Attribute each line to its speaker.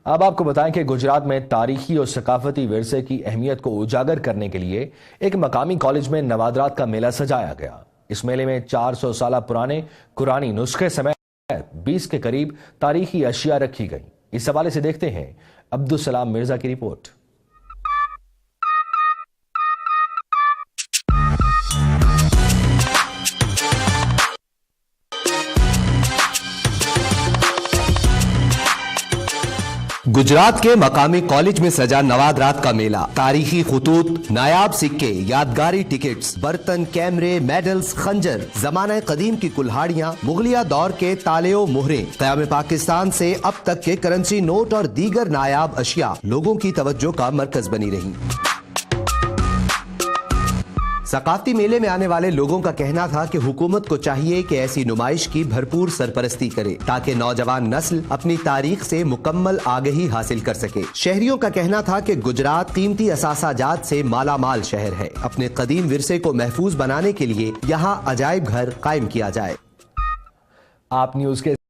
Speaker 1: अब आपको बताएं कि गुजरात में तारीखी और सकाफती विरसे की अहमियत को उजागर करने के लिए एक मकामी कॉलेज में नवादरात का मेला सजाया गया। इस मेले में 400 साल पुराने कुरानी नुस्खे समेत 20 के करीब तारीखी अशिया रखी गई। इस हवाले से देखते हैं अब्दुल सलाम मिर्जा की रिपोर्ट।
Speaker 2: गुजरात के मकामी कॉलेज में सजा नवादरात का मेला तारीखी खुतूत, नायाब सिक्के, यादगारी टिकट्स, बर्तन, कैमरे, मेडल्स, खंजर, जमाना कदीम की कुल्हाड़ियां, मुगलिया दौर के ताले मोहरे, क़याम पाकिस्तान से अब तक के करेंसी नोट और दीगर नायाब अशिया लोगों की तवज्जो का मरकज बनी रही। सकाफती मेले में आने वाले लोगों का कहना था कि हुकूमत को चाहिए कि ऐसी नुमाइश की भरपूर सरपरस्ती करे ताकि नौजवान नस्ल अपनी तारीख से मुकम्मल आगही हासिल कर सके। शहरियों का कहना था कि गुजरात कीमती असासाजात से मालामाल शहर है। अपने कदीम विरसे को महफूज बनाने के लिए यहाँ अजायब घर कायम किया जाए।
Speaker 1: आप न्यूज के